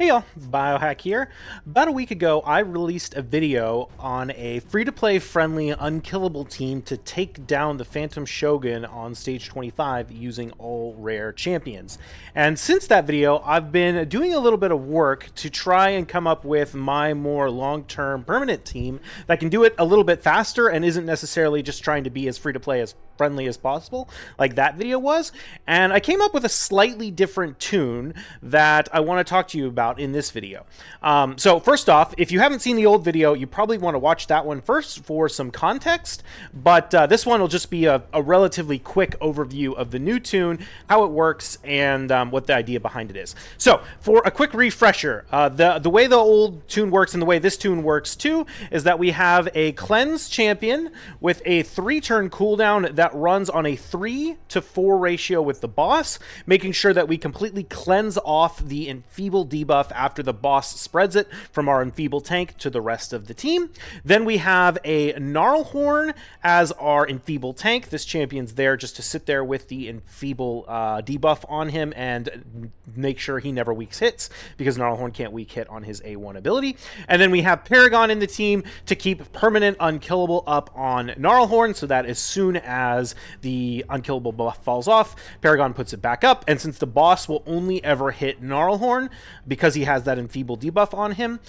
Hey y'all, Biohack here. About a week ago, I released a video on a free-to-play friendly Unkillable team to take down the Phantom Shogun on stage 25 using all rare champions. And since that video, I've been doing a little bit of work to try and come up with my more long-term permanent team that can do it a little bit faster and isn't necessarily just trying to be as free-to-play as friendly as possible, like that video was. And I came up with a slightly different tune that I want to talk to you about in this video. So first off, if you haven't seen the old video, you probably want to watch that one first for some context, but this one will just be a relatively quick overview of the new tune, how it works, and what the idea behind it is. So for a quick refresher, the way the old tune works and the way this tune works too is that we have a cleanse champion with a 3-turn cooldown that runs on a 3-to-4 ratio with the boss, making sure that we completely cleanse off the enfeeble debuff after the boss spreads it from our enfeeble tank to the rest of the team. Then we have a Gnarlhorn as our enfeeble tank. This champion's there just to sit there with the enfeeble debuff on him and make sure he never weak hits, because Gnarlhorn can't weak hit on his A1 ability. And then we have Paragon in the team to keep permanent Unkillable up on Gnarlhorn, so that as soon as the Unkillable buff falls off, Paragon puts it back up. And since the boss will only ever hit Gnarlhorn because he has that enfeeble debuff on him,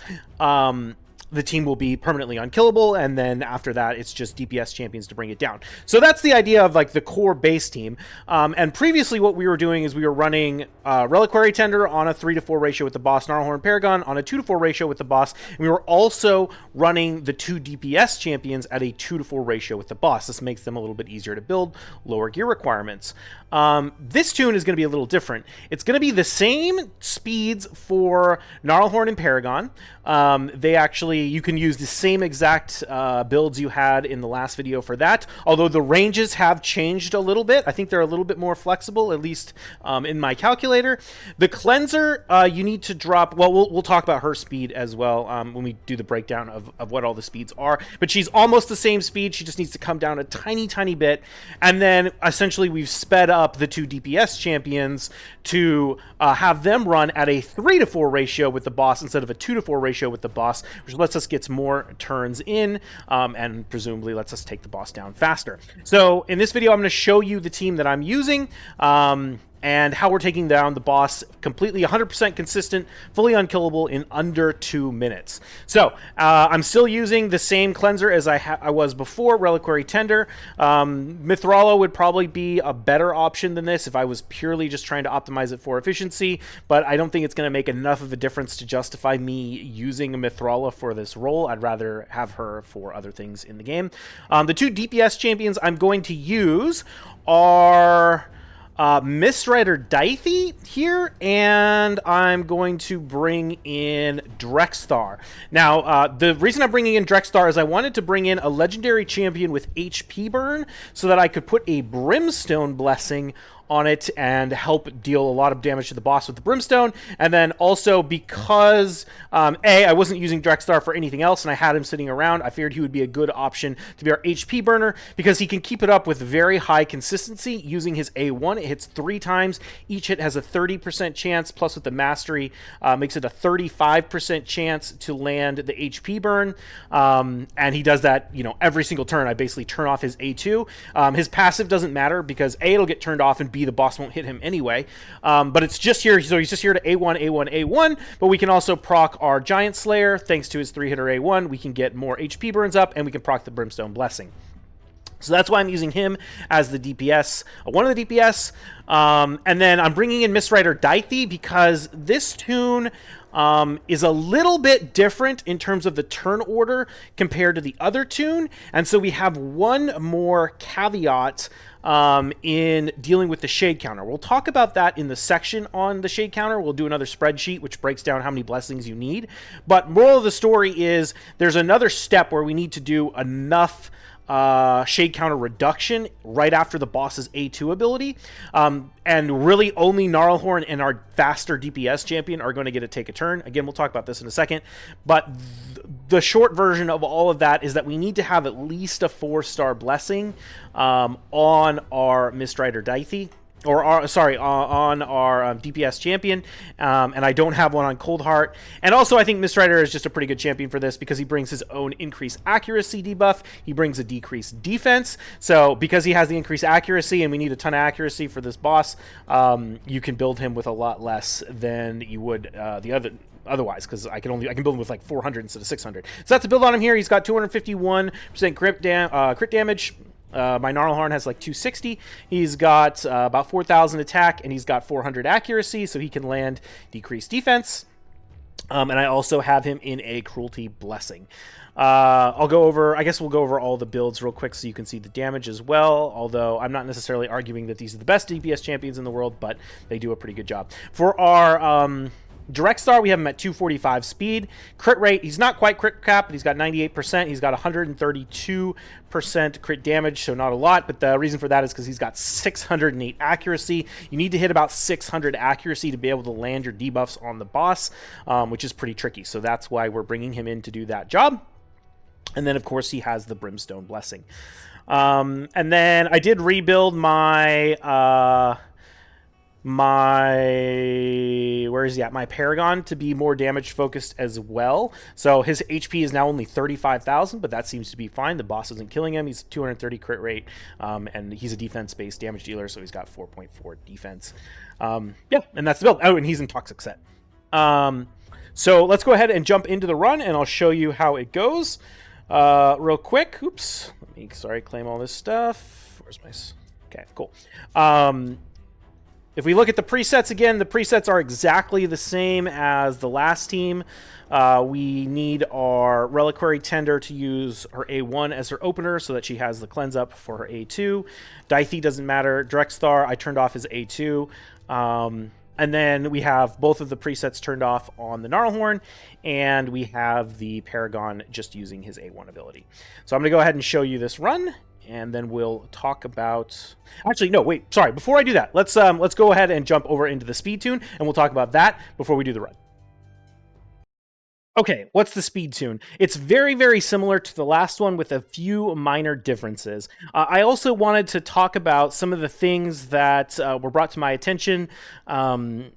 the team will be permanently unkillable, and then after that, it's just DPS champions to bring it down. So that's the idea of like the core base team. And previously what we were doing is we were running Reliquary Tender on a 3-to-4 ratio with the boss, Gnarlhorn Paragon on a 2-to-4 ratio with the boss, and we were also running the 2 DPS champions at a 2-to-4 ratio with the boss. This makes them a little bit easier to build, lower gear requirements. This tune is going to be a little different. It's going to be the same speeds for Gnarlhorn and Paragon. They actually, you can use the same exact builds you had in the last video for that, although the ranges have changed a little bit. I think they're a little bit more flexible, at least in my calculator. The cleanser, you need to drop, well, we'll talk about her speed as well when we do the breakdown of what all the speeds are, but she's almost the same speed. She just needs to come down a tiny bit, and then essentially we've sped up the 2 DPS champions to have them run at a 3-to-4 ratio with the boss instead of a 2-to-4 ratio with the boss, which lets us get more turns in and presumably lets us take the boss down faster. So in this video, I'm going to show you the team that I'm using and how we're taking down the boss completely 100% consistent, fully unkillable in under 2 minutes. So I'm still using the same cleanser as I was before, Reliquary Tender. Mithrala would probably be a better option than this if I was purely just trying to optimize it for efficiency, but I don't think it's going to make enough of a difference to justify me using a Mithrala for this role. I'd rather have her for other things in the game. The 2 DPS champions I'm going to use are Rider Dythe here, and I'm going to bring in Drexthar. Now, the reason I'm bringing in Drexthar is I wanted to bring in a legendary champion with HP burn so that I could put a Brimstone Blessing on it and help deal a lot of damage to the boss with the Brimstone. And then also because I wasn't using Drexthar for anything else and I had him sitting around, I figured he would be a good option to be our HP burner because he can keep it up with very high consistency using his A1. It hits 3 times. Each hit has a 30% chance, plus with the Mastery makes it a 35% chance to land the HP burn. And he does that, you know, every single turn. I basically turn off his A2. His passive doesn't matter because A, it'll get turned off, and B, the boss won't hit him anyway. But it's just here, so he's just here to A1, A1, A1, but we can also proc our Giant Slayer. Thanks to his 3-hitter A1, we can get more HP burns up, and we can proc the Brimstone Blessing. So that's why I'm using him as the DPS, one of the DPS. And then I'm bringing in Rider Dythe because this tune is a little bit different in terms of the turn order compared to the other tune. And so we have one more caveat in dealing with the shade counter. We'll talk about that in the section on the shade counter. We'll do another spreadsheet which breaks down how many blessings you need. But moral of the story is there's another step where we need to do enough shade counter reduction right after the boss's A2 ability. And really only Gnarlhorn and our faster DPS champion are going to get to take a turn. Again, we'll talk about this in a second. But the short version of all of that is that we need to have at least a 4-star blessing on our Rider Dythe. on our DPS champion, and I don't have one on Cold Heart. And also, I think Mistrider is just a pretty good champion for this because he brings his own increased accuracy debuff. He brings a decreased defense. So because he has the increased accuracy, and we need a ton of accuracy for this boss, you can build him with a lot less than you would otherwise, because I can build him with like 400 instead of 600. So that's a build on him here. He's got 251% crit damage. My Gnarlhorn has like 260. He's got about 4,000 attack, and he's got 400 accuracy, so he can land decreased defense. And I also have him in a Cruelty Blessing. I guess we'll go over all the builds real quick so you can see the damage as well, although I'm not necessarily arguing that these are the best DPS champions in the world, but they do a pretty good job. For our Direct Star, we have him at 245 speed. Crit rate, he's not quite crit cap, but he's got 98%. He's got 132% crit damage, so not a lot, but the reason for that is because he's got 608 accuracy. You need to hit about 600 accuracy to be able to land your debuffs on the boss, which is pretty tricky, so that's why we're bringing him in to do that job. And then, of course, he has the Brimstone Blessing. And then I did rebuild my... my Paragon to be more damage focused as well. So his HP is now only 35,000, but that seems to be fine. The boss isn't killing him. He's 230 crit rate, and he's a defense-based damage dealer, so he's got 4.4 defense. Yeah, and that's the build. Oh, and he's in Toxic Set. So let's go ahead and jump into the run, and I'll show you how it goes real quick. Oops. Let me, claim all this stuff. Where's my... Okay, cool. If we look at the presets again, the presets are exactly the same as the last team. We need our Reliquary Tender to use her A1 as her opener so that she has the cleanse up for her A2. Dithey doesn't matter. Direct Star, I turned off his A2. And then we have both of the presets turned off on the Gnarlhorn, and we have the Paragon just using his A1 ability. So I'm going to go ahead and show you this run, and then we'll talk about... Actually, no, wait, sorry. Before I do that, let's go ahead and jump over into the speed tune, and we'll talk about that before we do the run. Okay, what's the speed tune? It's very, very similar to the last one with a few minor differences. I also wanted to talk about some of the things that were brought to my attention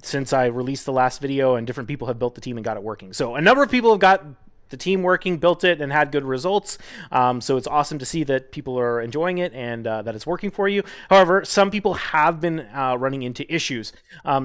since I released the last video and different people have built the team and got it working. So a number of people have got the team working, built it, and had good results. So it's awesome to see that people are enjoying it and that it's working for you. However, some people have been running into issues.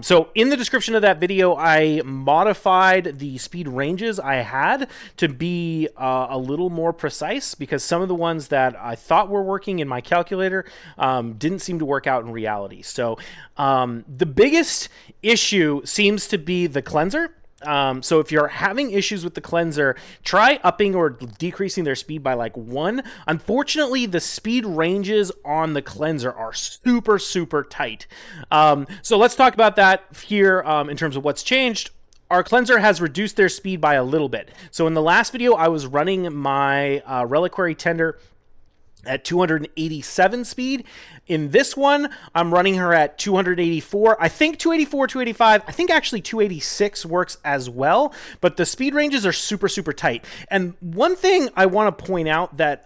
So in the description of that video, I modified the speed ranges I had to be a little more precise because some of the ones that I thought were working in my calculator didn't seem to work out in reality. So the biggest issue seems to be the cleanser. So if you're having issues with the cleanser, try upping or decreasing their speed by like 1. Unfortunately, the speed ranges on the cleanser are super, super tight. So let's talk about that here in terms of what's changed. Our cleanser has reduced their speed by a little bit. So in the last video, I was running my Reliquary Tender at 287 speed. In this one, I'm running her at 284. I think 284, 285. I think actually 286 works as well, but the speed ranges are super, super tight. And one thing I want to point out that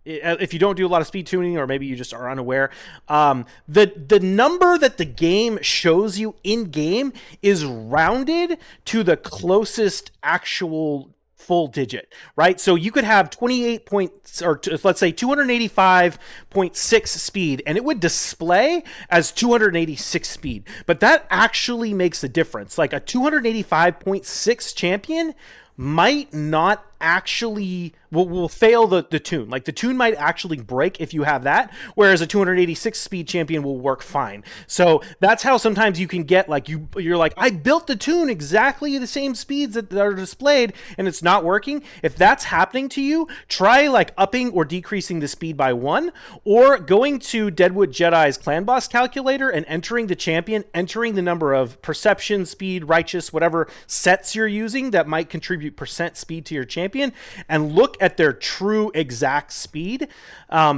if you don't do a lot of speed tuning or maybe you just are unaware, the number that the game shows you in game is rounded to the closest actual full digit, right? So you could have 28 points, or let's say 285.6 speed, and it would display as 286 speed. But that actually makes a difference. Like a 285.6 champion might not actually will fail the tune. Like the tune might actually break if you have that, whereas a 286 speed champion will work fine. So that's how sometimes you can get like you're like, I built the tune exactly the same speeds that are displayed and it's not working. If that's happening to you, try like upping or decreasing the speed by 1, or going to Deadwood Jedi's clan boss calculator and entering the champion, entering the number of perception, speed, righteous, whatever sets you're using that might contribute percent speed to your champion, champion and look at their true exact speed.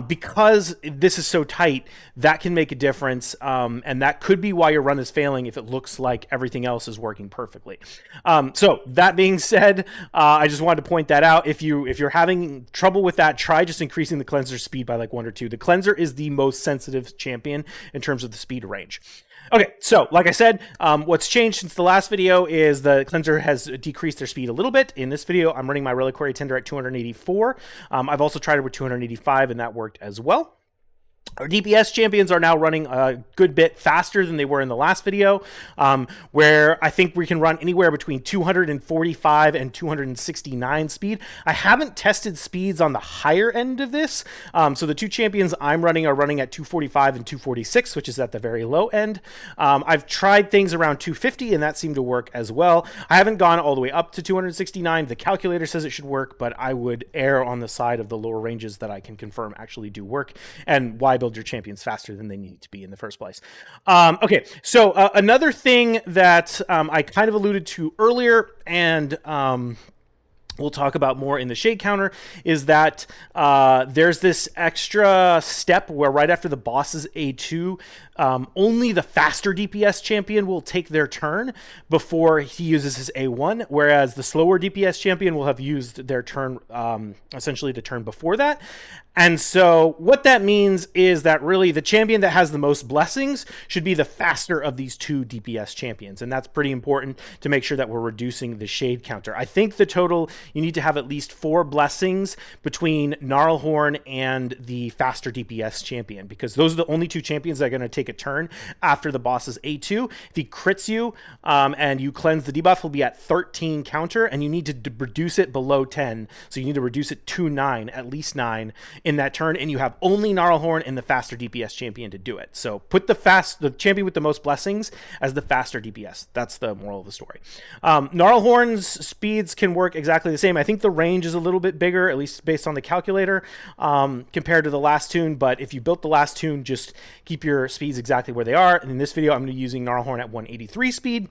Because this is so tight, that can make a difference, and that could be why your run is failing if it looks like everything else is working perfectly. So that being said, I just wanted to point that out. If you're having trouble with that, try just increasing the cleanser speed by like 1 or 2. The cleanser is the most sensitive champion in terms of the speed range. Okay, so like I said, what's changed since the last video is the cleanser has decreased their speed a little bit. In this video, I'm running my Reliquary Tender at 284. I've also tried it with 285, and that worked as well. Our DPS champions are now running a good bit faster than they were in the last video, where I think we can run anywhere between 245 and 269 speed. I haven't tested speeds on the higher end of this, so the 2 champions I'm running are running at 245 and 246, which is at the very low end. I've tried things around 250, and that seemed to work as well. I haven't gone all the way up to 269. The calculator says it should work, but I would err on the side of the lower ranges that I can confirm actually do work, and why build your champions faster than they need to be in the first place. Okay, so another thing that I kind of alluded to earlier, and we'll talk about more in the shade counter, is that there's this extra step where right after the boss's A2, only the faster DPS champion will take their turn before he uses his A1, whereas the slower DPS champion will have used their turn, essentially the turn before that. And so what that means is that really the champion that has the most blessings should be the faster of these 2 DPS champions. And that's pretty important to make sure that we're reducing the shade counter. I think the total, you need to have at least 4 blessings between Gnarlhorn and the faster DPS champion, because those are the only 2 champions that are going to take a turn after the boss's A2. If he crits you and you cleanse the debuff, he'll be at 13 counter, and you need to reduce it below 10. So you need to reduce it to 9, at least 9 in that turn, and you have only Gnarlhorn and the faster DPS champion to do it. So put the champion with the most blessings as the faster DPS. That's the moral of the story. Gnarlhorn's speeds can work exactly the same. I think the range is a little bit bigger, at least based on the calculator, compared to the last tune, but if you built the last tune, just keep your speeds exactly where they are. And in this video, I'm going to be using Gnarlhorn at 183 speed.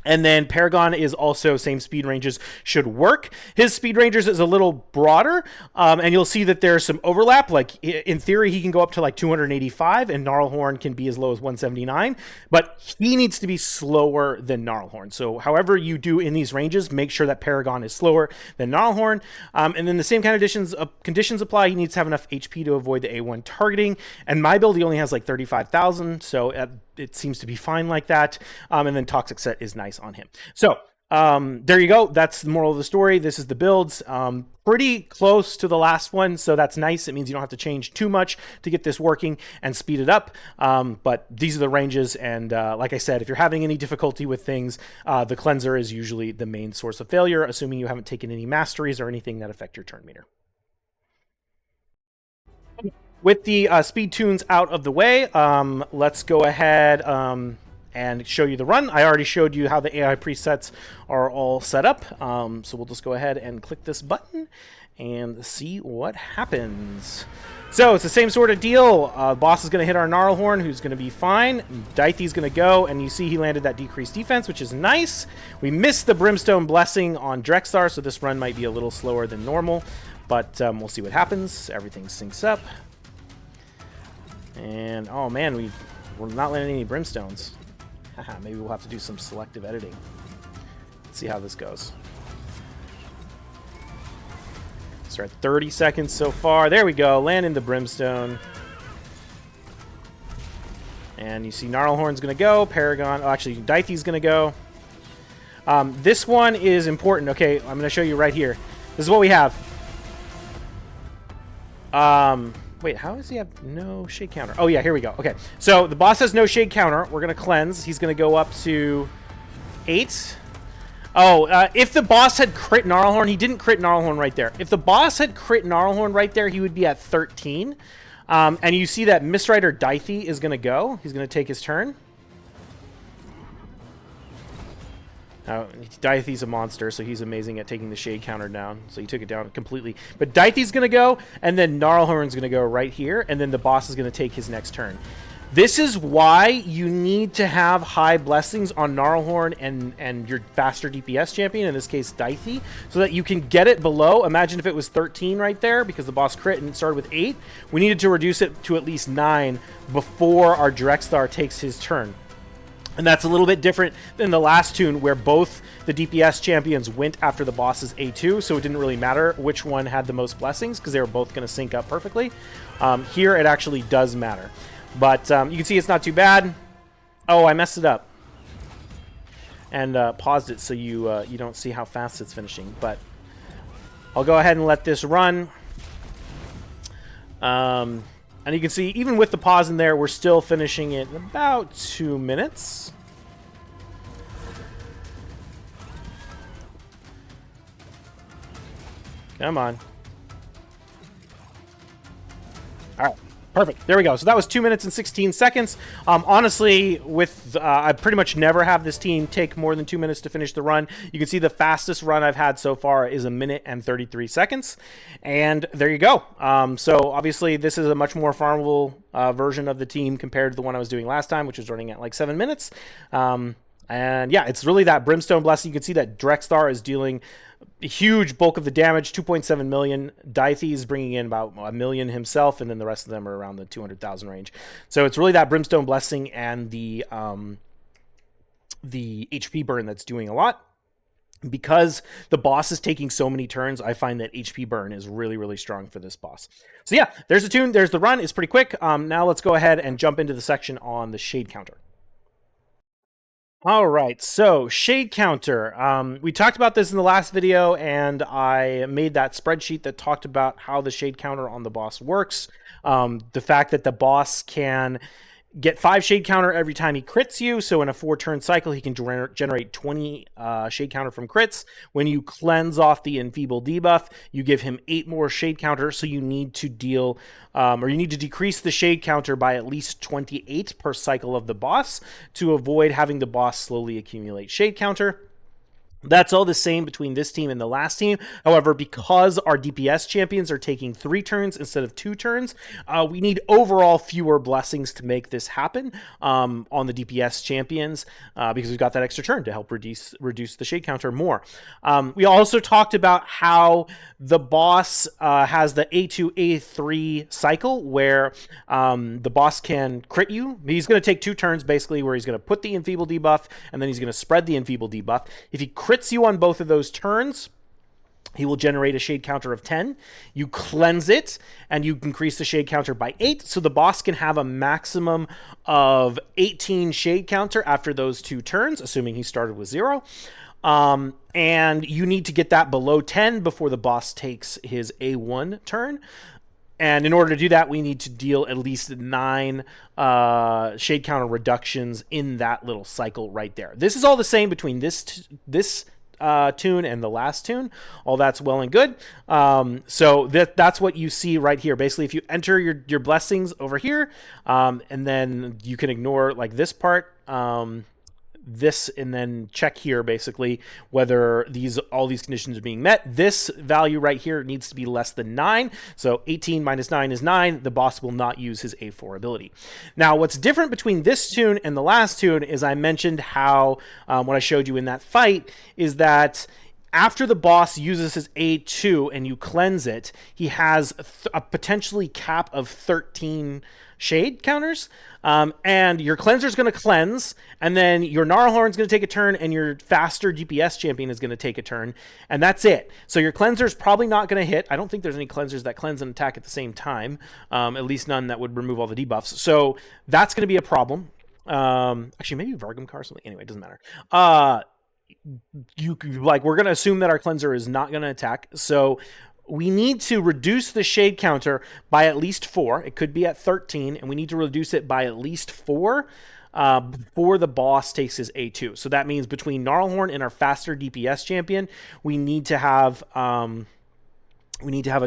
And then Paragon is also same speed ranges, should work. His speed ranges is a little broader, and you'll see that there's some overlap. Like in theory, he can go up to like 285, and Gnarlhorn can be as low as 179, but he needs to be slower than Gnarlhorn. So however you do in these ranges, make sure that Paragon is slower than Gnarlhorn. And then the same kind of conditions apply. He needs to have enough HP to avoid the A1 targeting. And my build, he only has like 35,000, so it seems to be fine like that. And then Toxic Set is nice on him. So there you go. That's the moral of the story. This is the builds. Pretty close to the last one, so that's nice. It means you don't have to change too much to get this working and speed it up. But these are the ranges, and like I said, if you're having any difficulty with things, the cleanser is usually the main source of failure, assuming you haven't taken any masteries or anything that affect your turn meter. With the speed tunes out of the way, let's go ahead and show you the run. I already showed you how the AI presets are all set up, so we'll just go ahead and click this button and see what happens. So it's the same sort of deal. Boss is going to hit our Gnarlhorn, who's going to be fine. Dythy's going to go, and you see he landed that decreased defense, which is nice. We missed the Brimstone Blessing on Drexthar, so this run might be a little slower than normal, but we'll see what happens. Everything syncs up. And, oh man, we're not landing any Brimstones. Maybe we'll have to do some selective editing. Let's see how this goes. So we're at 30 seconds so far. There we go. Landing the Brimstone. And you see Gnarlhorn's going to go. Paragon. Oh, actually, Dythy's going to go. This one is important. Okay, I'm going to show you right here. This is what we have. Wait, how does he have no shade counter? Oh, yeah, here we go. Okay, so the boss has no shade counter. We're going to cleanse. He's going to go up to 8. Oh, if the boss had crit Gnarlhorn, he didn't crit Gnarlhorn right there. If the boss had crit Gnarlhorn right there, he would be at 13. And you see that Misrider Dythy is going to go. He's going to take his turn. Dythy's a monster, so he's amazing at taking the shade counter down. So he took it down completely. But Dythy's going to go, and then Gnarlhorn's going to go right here, and then the boss is going to take his next turn. This is why you need to have high blessings on Gnarlhorn and your faster DPS champion, in this case Dithey, so that you can get it below. Imagine if it was 13 right there because the boss crit and it started with 8. We needed to reduce it to at least 9 before our Drexthar takes his turn. And that's a little bit different than the last tune where both the DPS champions went after the boss's A2, so it didn't really matter which one had the most blessings because they were both going to sync up perfectly. Here it actually does matter. But you can see it's not too bad. Oh, I messed it up. And paused it so you don't see how fast it's finishing. But I'll go ahead and let this run. And you can see, even with the pause in there, we're still finishing it in about 2 minutes. Come on. All right. Perfect. There we go. So that was 2 minutes and 16 seconds. Honestly, with I pretty much never have this team take more than 2 minutes to finish the run. You can see the fastest run I've had so far is 1 minute and 33 seconds. And there you go. So obviously this is a much more farmable version of the team compared to the one I was doing last time, which was running at like 7 minutes. And yeah, it's really that Brimstone Blessing. You can see that Drexthar is dealing a huge bulk of the damage, 2.7 million. Dithey is bringing in about 1 million himself, and then the rest of them are around the 200,000 range. So it's really that Brimstone Blessing and the HP burn that's doing a lot. Because the boss is taking so many turns, I find that HP burn is really, really strong for this boss. So yeah, there's the tune, there's the run. It's pretty quick. Now let's go ahead and jump into the section on the shade counter. All right, so shade counter. We talked about this in the last video, and I made that spreadsheet that talked about how the shade counter on the boss works. The fact that the boss can get 5 shade counter every time he crits you, so in a 4-turn cycle, he can generate 20 shade counter from crits. When you cleanse off the enfeeble debuff, you give him 8 more shade counter, so you need to deal, or you need to decrease the shade counter by at least 28 per cycle of the boss to avoid having the boss slowly accumulate shade counter. That's all the same between this team and the last team. However, because our DPS champions are taking 3 turns instead of 2 turns, we need overall fewer blessings to make this happen on the DPS champions because we've got that extra turn to help reduce the shade counter more. We also talked about how the boss has the A2, A3 cycle where the boss can crit you. He's going to take 2 turns basically where he's going to put the enfeeble debuff and then he's going to spread the enfeeble debuff. If he crits you on both of those turns, he will generate a shade counter of 10. You cleanse it, and you increase the shade counter by 8, so the boss can have a maximum of 18 shade counter after those 2 turns, assuming he started with 0. And you need to get that below 10 before the boss takes his A1 turn. And in order to do that, we need to deal at least 9 shade counter reductions in that little cycle right there. This is all the same between this tune and the last tune. All that's well and good. So that's what you see right here. Basically, if you enter your blessings over here, and then you can ignore like this part, this, and then check here basically whether all these conditions are being met. This value right here needs to be less than 9. So 18 minus 9 is 9. The boss will not use his A4 ability. Now, what's different between this tune and the last tune is I mentioned how what I showed you in that fight is that after the boss uses his A2 and you cleanse it, he has a potentially cap of 13 shade counters, and your cleanser is going to cleanse, and then your Gnarlhorn is going to take a turn, and your faster DPS champion is going to take a turn, and that's it. So your cleanser is probably not going to hit. I don't think there's any cleansers that cleanse and attack at the same time, at least none that would remove all the debuffs. So that's going to be a problem. Actually, maybe Vargamkar or something. Anyway, it doesn't matter. We're going to assume that our cleanser is not going to attack, so we need to reduce the shade counter by at least 4. It could be at 13, and we need to reduce it by at least 4 before the boss takes his A2. So that means between Gnarlhorn and our faster DPS champion, we need to have a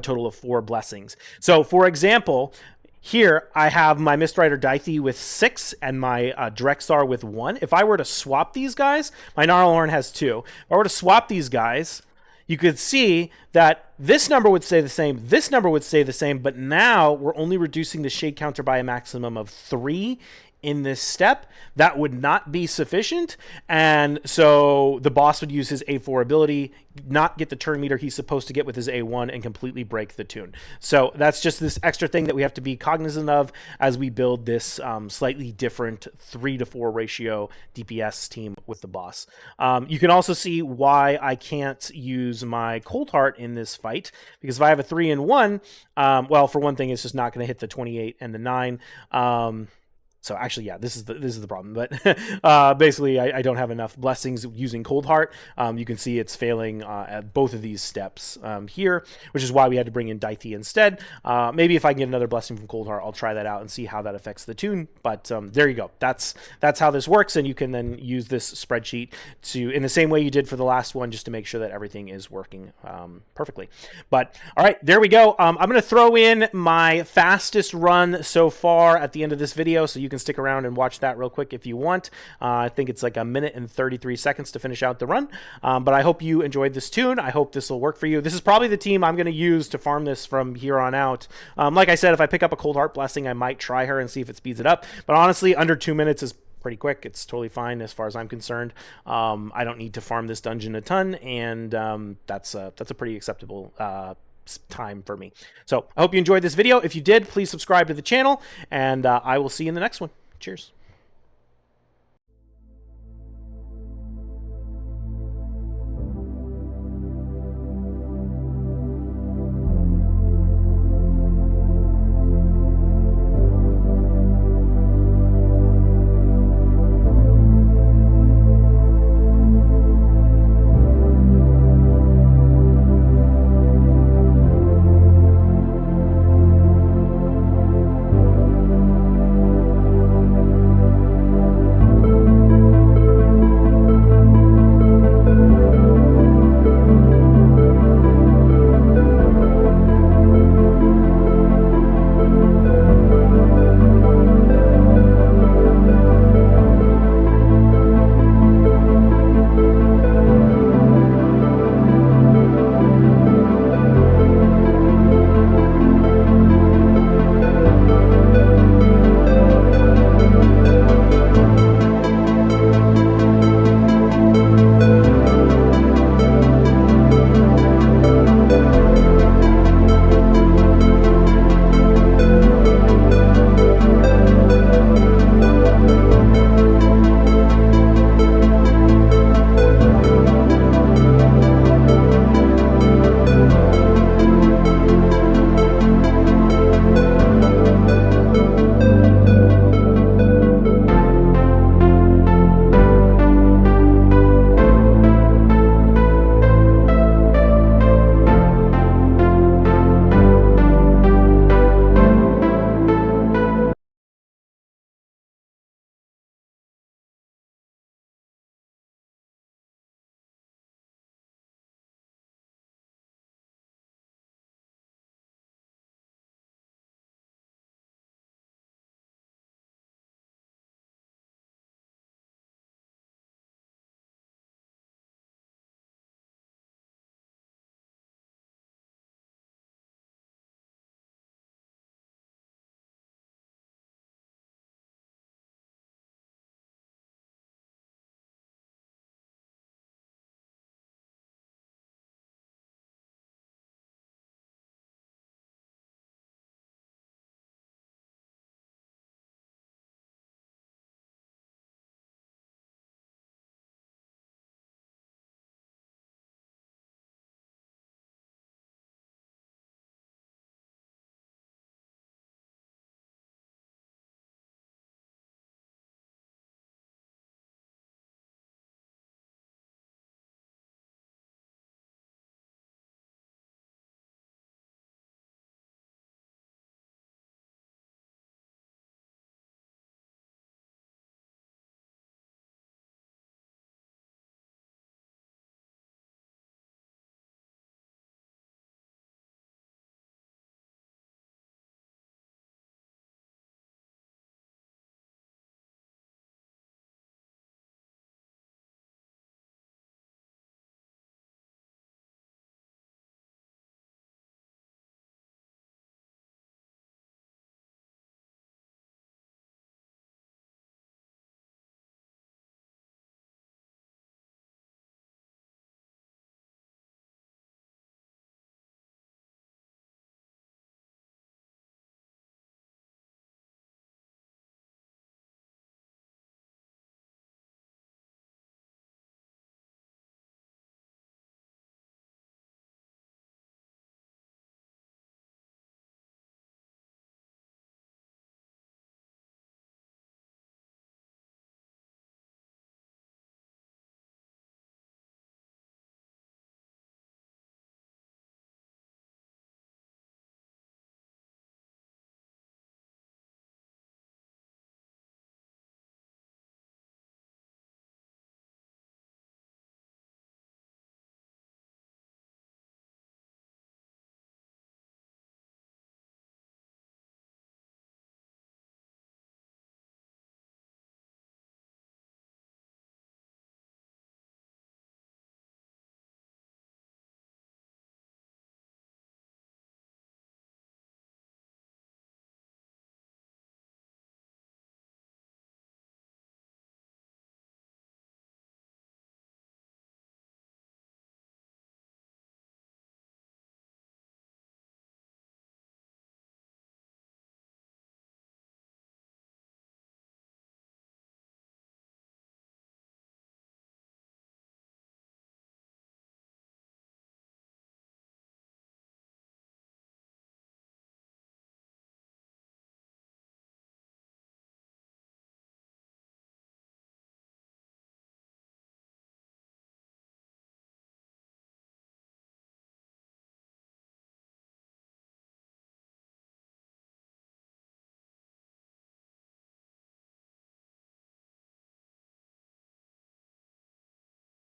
total of 4 blessings. So, for example, here I have my Mistrider Dithey with 6 and my Drexthar with 1. If I were to swap these guys, my Gnarlhorn has 2. If I were to swap these guys, you could see that this number would stay the same, this number would stay the same, but now we're only reducing the shade counter by a maximum of 3 in this step. That would not be sufficient, and so the boss would use his A4 ability, not get the turn meter he's supposed to get with his A1, and completely break the tune. So that's just this extra thing that we have to be cognizant of as we build this slightly different 3-to-4 ratio DPS team with the boss. You can also see why I can't use my Cold Heart in this fight, because if I have a 3 and 1, well, for one thing, it's just not going to hit the 28 and the 9. So actually, yeah, this is the problem. But basically, I don't have enough blessings using Cold Heart. You can see it's failing at both of these steps here, which is why we had to bring in Daithi instead. Maybe if I can get another blessing from Cold Heart, I'll try that out and see how that affects the tune. But there you go. That's how this works, and you can then use this spreadsheet to, in the same way you did for the last one, just to make sure that everything is working perfectly. But all right, there we go. I'm going to throw in my fastest run so far at the end of this video, so you can stick around and watch that real quick if you want. I think it's like 1 minute and 33 seconds to finish out the run. But I hope you enjoyed this tune. I hope this will work for you. This is probably the team I'm going to use to farm this from here on out. Like I said, if I pick up a Cold Heart Blessing, I might try her and see if it speeds it up. But honestly, under 2 minutes is pretty quick. It's totally fine as far as I'm concerned. I don't need to farm this dungeon a ton, and that's a pretty acceptable time for me. So I hope you enjoyed this video. If you did, please subscribe to the channel, and I will see you in the next one. Cheers.